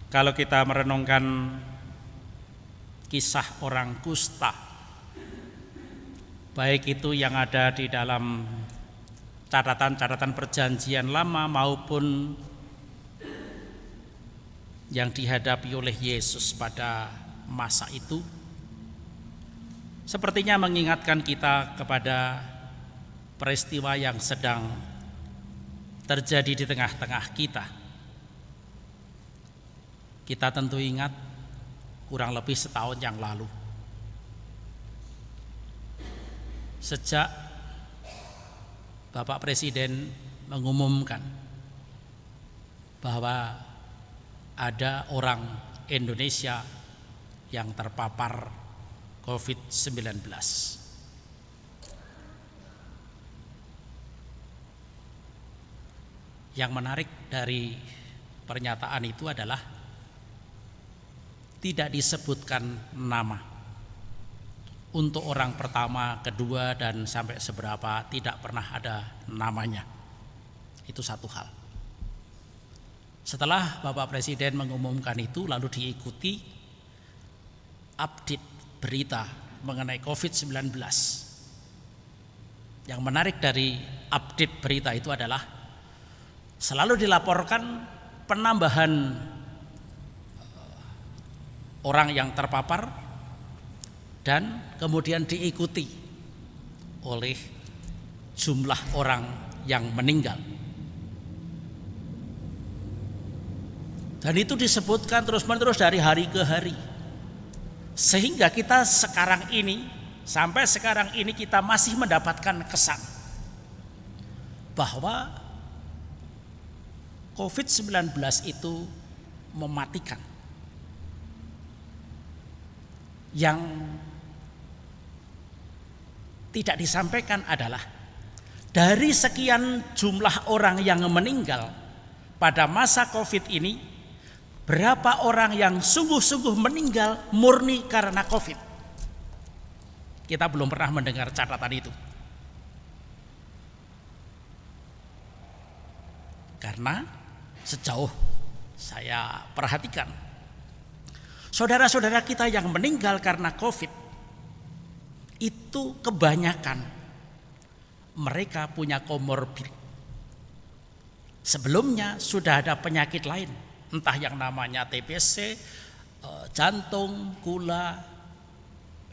Kalau kita merenungkan kisah orang kusta, baik itu yang ada di dalam catatan-catatan perjanjian lama maupun yang dihadapi oleh Yesus pada masa itu, sepertinya mengingatkan kita kepada peristiwa yang sedang terjadi di tengah-tengah kita. Kita tentu ingat kurang lebih setahun yang lalu, sejak Bapak Presiden mengumumkan bahwa ada orang Indonesia yang terpapar COVID-19. Yang menarik dari pernyataan itu adalah tidak disebutkan nama. Untuk orang pertama, kedua, dan sampai seberapa tidak pernah ada namanya. Itu satu hal. Setelah Bapak Presiden mengumumkan itu, lalu diikuti update berita mengenai COVID-19. Yang menarik dari update berita itu adalah selalu dilaporkan penambahan orang yang terpapar dan kemudian diikuti oleh jumlah orang yang meninggal. Dan itu disebutkan terus-menerus dari hari ke hari. Sehingga kita sekarang ini, sampai sekarang ini kita masih mendapatkan kesan bahwa COVID-19 itu mematikan. Yang tidak disampaikan adalah dari sekian jumlah orang yang meninggal pada masa COVID ini, berapa orang yang sungguh-sungguh meninggal murni karena COVID. Kita belum pernah mendengar catatan itu. Karena sejauh saya perhatikan, saudara-saudara kita yang meninggal karena COVID itu kebanyakan mereka punya komorbid. Sebelumnya sudah ada penyakit lain, entah yang namanya TBC, jantung, gula,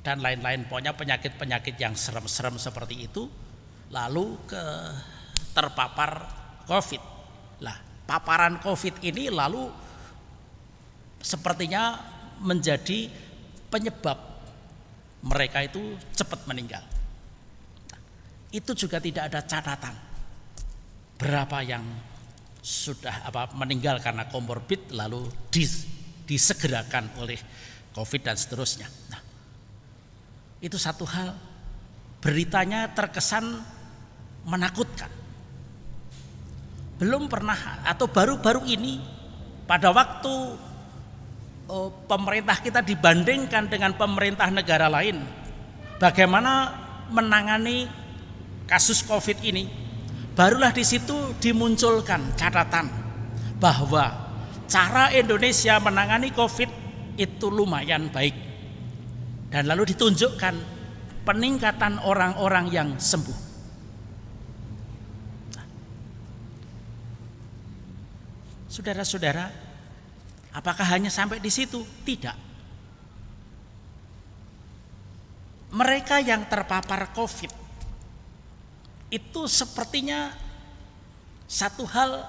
dan lain-lain. Pokoknya penyakit-penyakit yang serem-serem seperti itu, lalu terpapar COVID. Lah, paparan COVID ini lalu sepertinya menjadi penyebab mereka itu cepat meninggal. Itu juga tidak ada catatan berapa yang sudah meninggal karena komorbid lalu disegerakan oleh COVID dan seterusnya. Nah, itu satu hal, beritanya terkesan menakutkan. Belum pernah atau baru-baru ini pada waktu pemerintah kita dibandingkan dengan pemerintah negara lain, bagaimana menangani kasus COVID ini, barulah di situ dimunculkan catatan bahwa cara Indonesia menangani COVID itu lumayan baik, dan lalu ditunjukkan peningkatan orang-orang yang sembuh. Saudara-saudara, apakah hanya sampai di situ? Tidak. Mereka yang terpapar COVID itu sepertinya satu hal,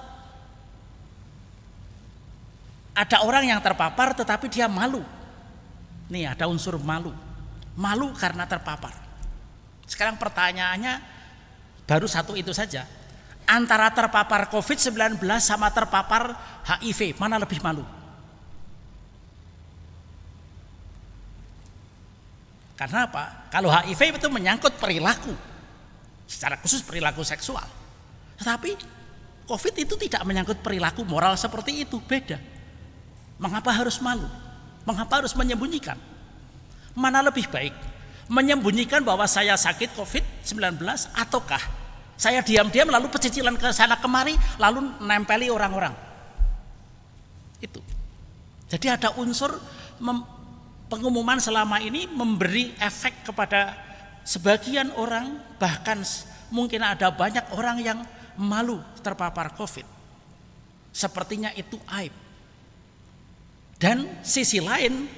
ada orang yang terpapar tetapi dia malu. Nih ada unsur malu. Malu karena terpapar. Sekarang pertanyaannya baru satu itu saja. Antara terpapar COVID-19 sama terpapar HIV, mana lebih malu? Karena apa? Kalau HIV itu menyangkut perilaku, secara khusus perilaku seksual. Tetapi COVID itu tidak menyangkut perilaku moral seperti itu, beda. Mengapa harus malu? Mengapa harus menyembunyikan? Mana lebih baik? Menyembunyikan bahwa saya sakit COVID-19 ataukah saya diam-diam lalu pecicilan ke sana kemari lalu nempeli orang-orang? Itu. Jadi ada unsur pengumuman selama ini memberi efek kepada sebagian orang, bahkan mungkin ada banyak orang yang malu terpapar COVID. Sepertinya itu aib. Dan sisi lain,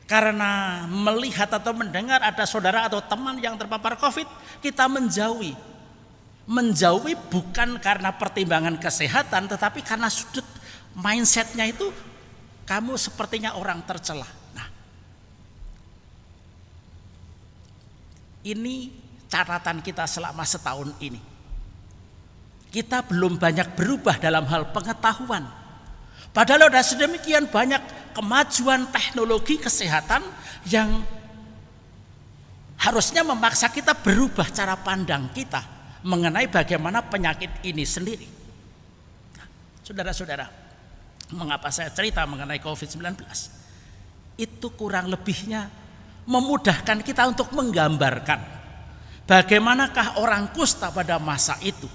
karena melihat atau mendengar ada saudara atau teman yang terpapar COVID, kita menjauhi. Menjauhi bukan karena pertimbangan kesehatan, tetapi karena sudut mindsetnya itu kamu sepertinya orang tercela. Nah, ini catatan kita selama setahun ini. Kita belum banyak berubah dalam hal pengetahuan. Padahal sudah sedemikian banyak kemajuan teknologi kesehatan yang harusnya memaksa kita berubah cara pandang kita mengenai bagaimana penyakit ini sendiri. Nah, saudara-saudara, mengapa saya cerita mengenai COVID-19? Itu kurang lebihnya memudahkan kita untuk menggambarkan bagaimanakah orang kusta pada masa itu.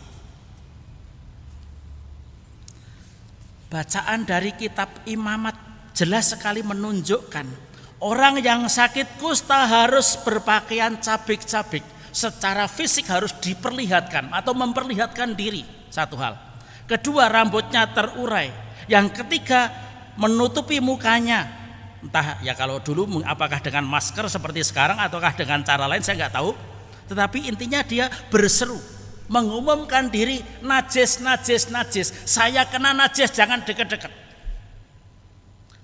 Bacaan dari kitab Imamat jelas sekali menunjukkan orang yang sakit kusta harus berpakaian cabik-cabik, secara fisik harus diperlihatkan atau memperlihatkan diri, satu hal. Kedua, rambutnya terurai. Yang ketiga, menutupi mukanya. Entah ya kalau dulu apakah dengan masker seperti sekarang ataukah dengan cara lain saya nggak tahu. Tetapi intinya dia berseru, mengumumkan diri, najis, najis, najis. Saya kena najis, jangan dekat-dekat.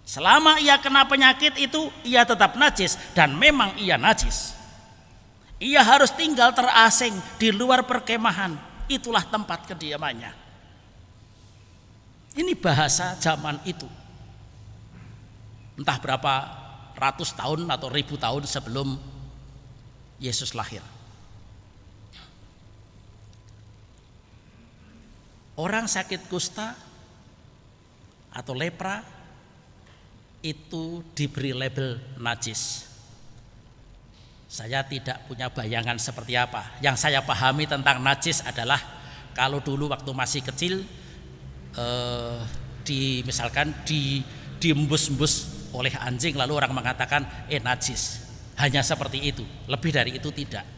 Selama ia kena penyakit itu, ia tetap najis dan memang ia najis. Ia harus tinggal terasing di luar perkemahan. Itulah tempat kediamannya. Ini bahasa zaman itu. Entah berapa ratus tahun atau ribu tahun sebelum Yesus lahir. Orang sakit kusta atau lepra itu diberi label najis. Saya tidak punya bayangan seperti apa. Yang saya pahami tentang najis adalah kalau dulu waktu masih kecil misalkan diembus-embus oleh anjing lalu orang mengatakan najis. Hanya seperti itu, lebih dari itu tidak.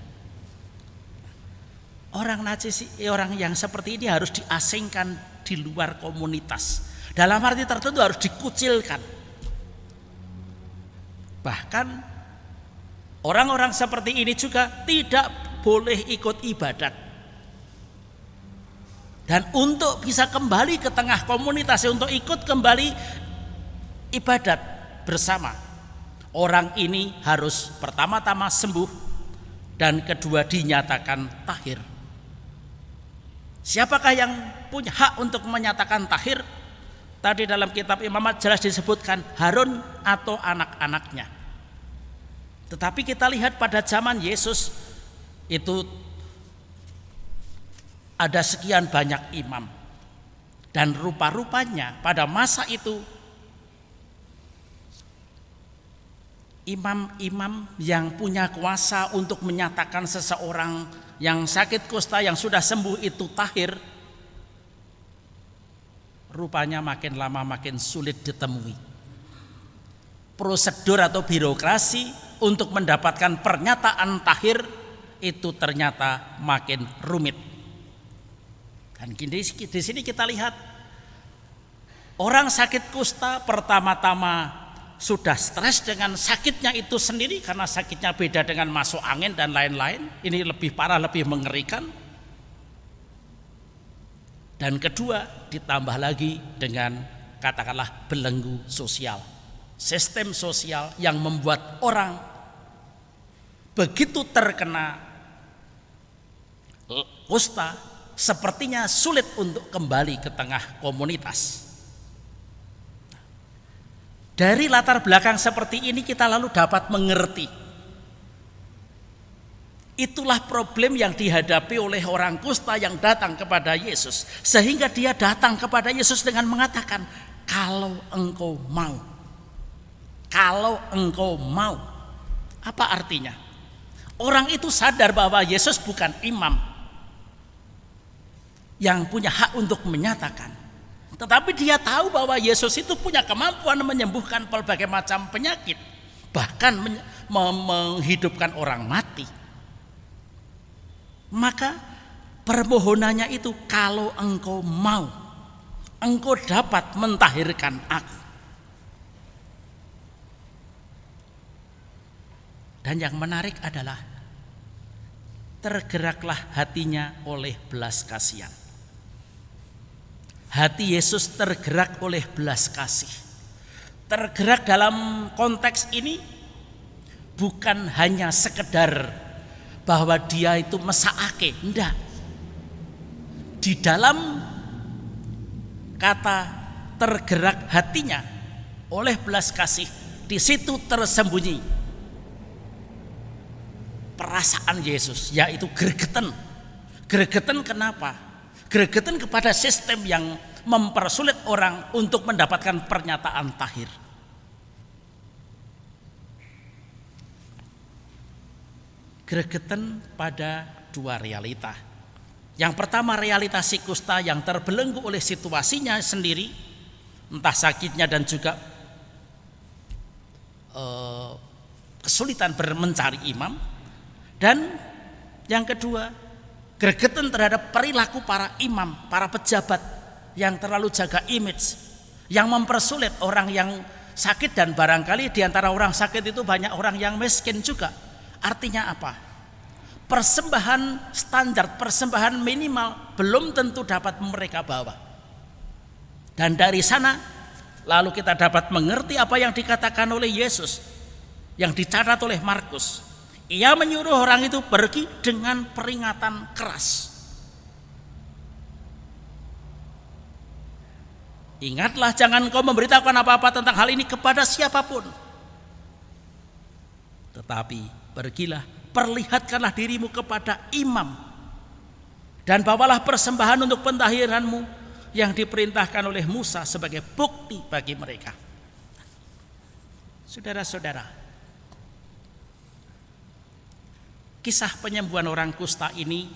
Orang najis, orang yang seperti ini harus diasingkan di luar komunitas. Dalam arti tertentu harus dikucilkan. Bahkan orang-orang seperti ini juga tidak boleh ikut ibadat. Dan untuk bisa kembali ke tengah komunitas, untuk ikut kembali ibadat bersama, orang ini harus pertama-tama sembuh dan kedua dinyatakan tahir. Siapakah yang punya hak untuk menyatakan tahir? Tadi dalam kitab Imamat jelas disebutkan Harun atau anak-anaknya. Tetapi kita lihat pada zaman Yesus itu ada sekian banyak imam. Dan rupa-rupanya pada masa itu imam-imam yang punya kuasa untuk menyatakan seseorang yang sakit kusta yang sudah sembuh itu tahir, rupanya makin lama makin sulit ditemui. Prosedur atau birokrasi untuk mendapatkan pernyataan tahir itu ternyata makin rumit. Dan di sini kita lihat orang sakit kusta pertama-tama sudah stres dengan sakitnya itu sendiri karena sakitnya beda dengan masuk angin dan lain-lain. Ini lebih parah, lebih mengerikan. Dan kedua ditambah lagi dengan katakanlah belenggu sosial, sistem sosial yang membuat orang begitu terkena kusta sepertinya sulit untuk kembali ke tengah komunitas. Dari latar belakang seperti ini kita lalu dapat mengerti itulah problem yang dihadapi oleh orang kusta yang datang kepada Yesus, sehingga dia datang kepada Yesus dengan mengatakan, kalau engkau mau. Kalau engkau mau. Apa artinya? Orang itu sadar bahwa Yesus bukan imam yang punya hak untuk menyatakan. Tetapi dia tahu bahwa Yesus itu punya kemampuan menyembuhkan berbagai macam penyakit, bahkan menghidupkan orang mati. Maka permohonannya itu, kalau engkau mau, engkau dapat mentahirkan aku. Dan yang menarik adalah tergeraklah hatinya oleh belas kasihan. Hati Yesus tergerak oleh belas kasih. Tergerak dalam konteks ini bukan hanya sekedar bahwa dia itu mesakake, enggak. Di dalam kata tergerak hatinya oleh belas kasih, di situ tersembunyi perasaan Yesus, yaitu gregetan. Gregetan kenapa? Gregetan kepada sistem yang mempersulit orang untuk mendapatkan pernyataan tahir. Gregetan pada dua realita. Yang pertama, realitas si kusta yang terbelenggu oleh situasinya sendiri, entah sakitnya dan juga kesulitan mencari imam. Dan yang kedua, gregetan terhadap perilaku para imam, para pejabat yang terlalu jaga image, yang mempersulit orang yang sakit, dan barangkali di antara orang sakit itu banyak orang yang miskin juga. Artinya apa? Persembahan standar, persembahan minimal belum tentu dapat mereka bawa. Dan dari sana lalu kita dapat mengerti apa yang dikatakan oleh Yesus yang dicatat oleh Markus. Ia menyuruh orang itu pergi dengan peringatan keras. Ingatlah, jangan kau memberitahukan apa-apa tentang hal ini kepada siapapun. Tetapi pergilah, perlihatkanlah dirimu kepada imam, dan bawalah persembahan untuk pentahiranmu yang diperintahkan oleh Musa sebagai bukti bagi mereka. Saudara-saudara, kisah penyembuhan orang kusta ini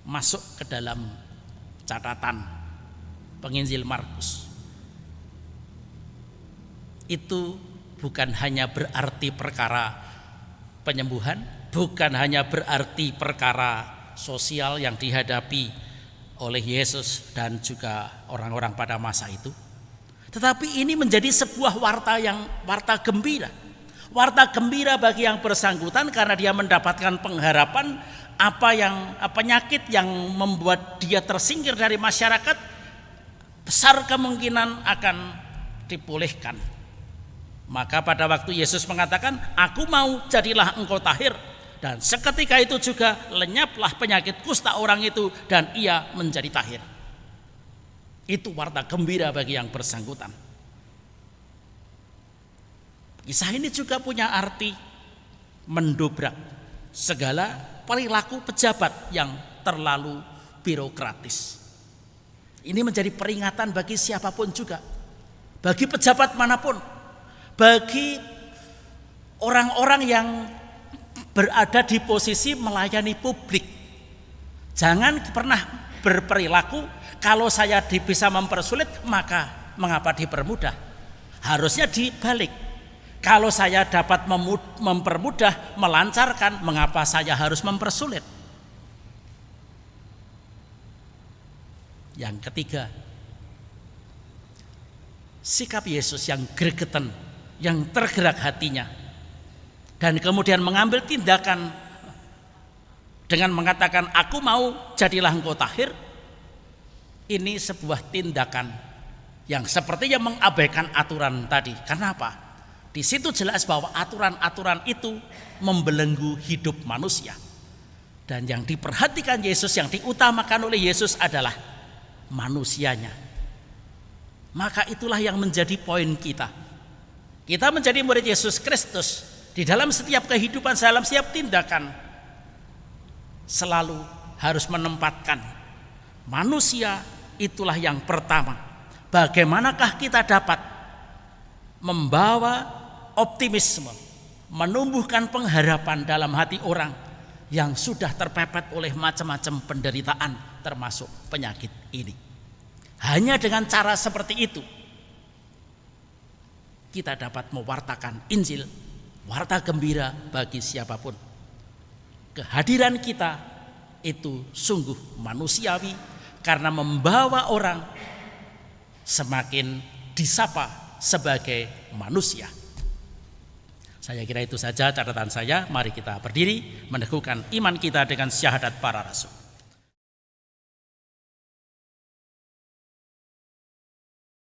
masuk ke dalam catatan penginjil Markus. Itu bukan hanya berarti perkara penyembuhan, bukan hanya berarti perkara sosial yang dihadapi oleh Yesus dan juga orang-orang pada masa itu. Tetapi ini menjadi sebuah warta gembira. Warta gembira bagi yang bersangkutan karena dia mendapatkan pengharapan penyakit yang membuat dia tersingkir dari masyarakat besar kemungkinan akan dipulihkan. Maka pada waktu Yesus mengatakan, aku mau, jadilah engkau tahir. Dan seketika itu juga lenyaplah penyakit kusta orang itu dan ia menjadi tahir. Itu warta gembira bagi yang bersangkutan. Kisah ini juga punya arti mendobrak segala perilaku pejabat yang terlalu birokratis. Ini menjadi peringatan bagi siapapun juga, bagi pejabat manapun, bagi orang-orang yang berada di posisi melayani publik. Jangan pernah berperilaku, kalau saya bisa mempersulit maka mengapa dipermudah. Harusnya dibalik. Kalau saya dapat mempermudah, melancarkan, mengapa saya harus mempersulit? Yang ketiga, sikap Yesus yang gregetan, yang tergerak hatinya, dan kemudian mengambil tindakan dengan mengatakan, aku mau, jadilah engkau tahir. Ini sebuah tindakan yang sepertinya mengabaikan aturan tadi. Karena apa? Di situ jelas bahwa aturan-aturan itu membelenggu hidup manusia. Dan yang diperhatikan Yesus, yang diutamakan oleh Yesus adalah manusianya. Maka itulah yang menjadi poin kita. Kita menjadi murid Yesus Kristus, di dalam setiap kehidupan, dalam setiap tindakan, selalu harus menempatkan manusia itulah yang pertama. Bagaimanakah kita dapat membawa optimisme, menumbuhkan pengharapan dalam hati orang yang sudah terpepet oleh macam-macam penderitaan, termasuk penyakit ini. Hanya dengan cara seperti itu kita dapat mewartakan Injil, warta gembira bagi siapapun. Kehadiran kita itu sungguh manusiawi karena membawa orang semakin disapa sebagai manusia. Saya kira itu saja catatan saya. Mari kita berdiri meneguhkan iman kita dengan syahadat para rasul.